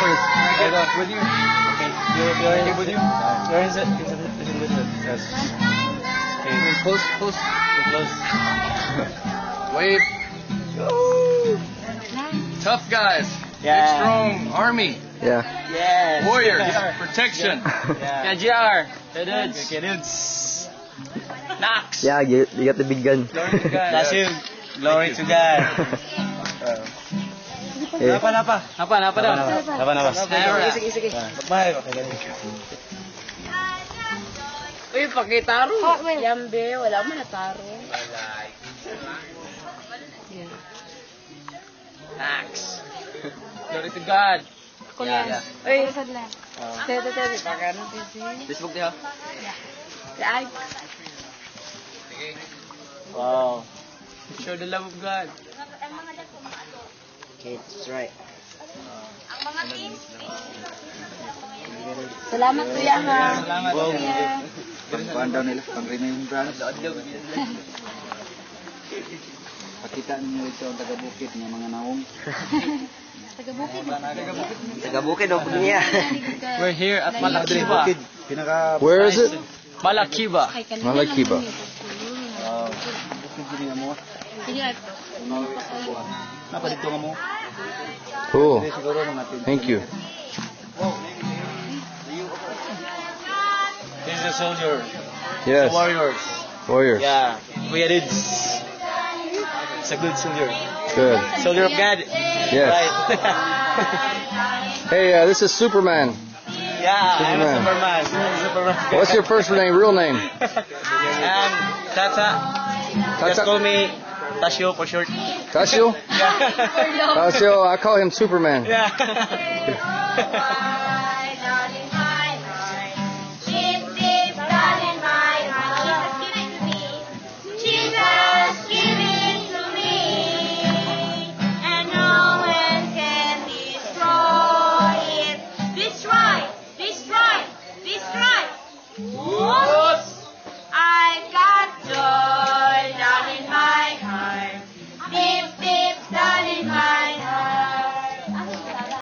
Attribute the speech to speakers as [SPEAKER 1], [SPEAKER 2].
[SPEAKER 1] first.
[SPEAKER 2] I go with you.
[SPEAKER 1] Okay. You're
[SPEAKER 2] Okay, with you.
[SPEAKER 1] Where is it? Yes. Okay.
[SPEAKER 2] Close.
[SPEAKER 1] You're close.
[SPEAKER 2] Wave. Tough guys.
[SPEAKER 1] Yeah.
[SPEAKER 2] Big, strong army.
[SPEAKER 3] Yeah.
[SPEAKER 1] Yes.
[SPEAKER 2] Warriors. Protection.
[SPEAKER 1] Yeah.
[SPEAKER 2] KGR.
[SPEAKER 1] Okay, dudes. Nax.
[SPEAKER 3] Yeah, you got the big gun.
[SPEAKER 1] That's you. Glory to God.
[SPEAKER 3] Eh,
[SPEAKER 1] Napa daw.
[SPEAKER 2] Sige.
[SPEAKER 1] Bye.
[SPEAKER 4] Uy, pakitaro. Yambe, wala mo nataro.
[SPEAKER 2] Nax. Glory to God.
[SPEAKER 4] Ako lang. Uy, sad lang. Tete, pagano
[SPEAKER 2] Facebook niya.
[SPEAKER 4] Ay,
[SPEAKER 1] Wow.
[SPEAKER 2] Show the love of God.
[SPEAKER 1] Okay, that's right.
[SPEAKER 4] salamat kuya ha.
[SPEAKER 2] Salamat.
[SPEAKER 4] Kuya.
[SPEAKER 5] Pangkuhan daw nila, pang-renew yung branch. Pakita ninyo ito ang taga-bukit ng mga naong.
[SPEAKER 3] taga-bukid daw po niya.
[SPEAKER 2] We're here at Malakiba.
[SPEAKER 5] Pinaka...
[SPEAKER 3] Where is it?
[SPEAKER 2] Malakiba.
[SPEAKER 3] Malakiba.
[SPEAKER 5] Bukid din nga mo. Napadito nga mo.
[SPEAKER 3] Cool.
[SPEAKER 5] Siguro mga
[SPEAKER 3] Thank you.
[SPEAKER 1] This is a soldier.
[SPEAKER 3] Yes.
[SPEAKER 1] Warriors.
[SPEAKER 3] Warriors.
[SPEAKER 1] Yeah. Kuya Dids. It's a good soldier.
[SPEAKER 3] Good.
[SPEAKER 1] Soldier of God.
[SPEAKER 3] Yes.
[SPEAKER 1] Right.
[SPEAKER 3] Hey, this is Superman.
[SPEAKER 1] Yeah, I'm a
[SPEAKER 3] Superman.
[SPEAKER 1] Superman.
[SPEAKER 3] What's your first name, real name?
[SPEAKER 1] Tata. Just call me Tasio for short.
[SPEAKER 3] Tasio?
[SPEAKER 1] Yeah.
[SPEAKER 3] Tasio, I call him Superman.
[SPEAKER 1] Yeah.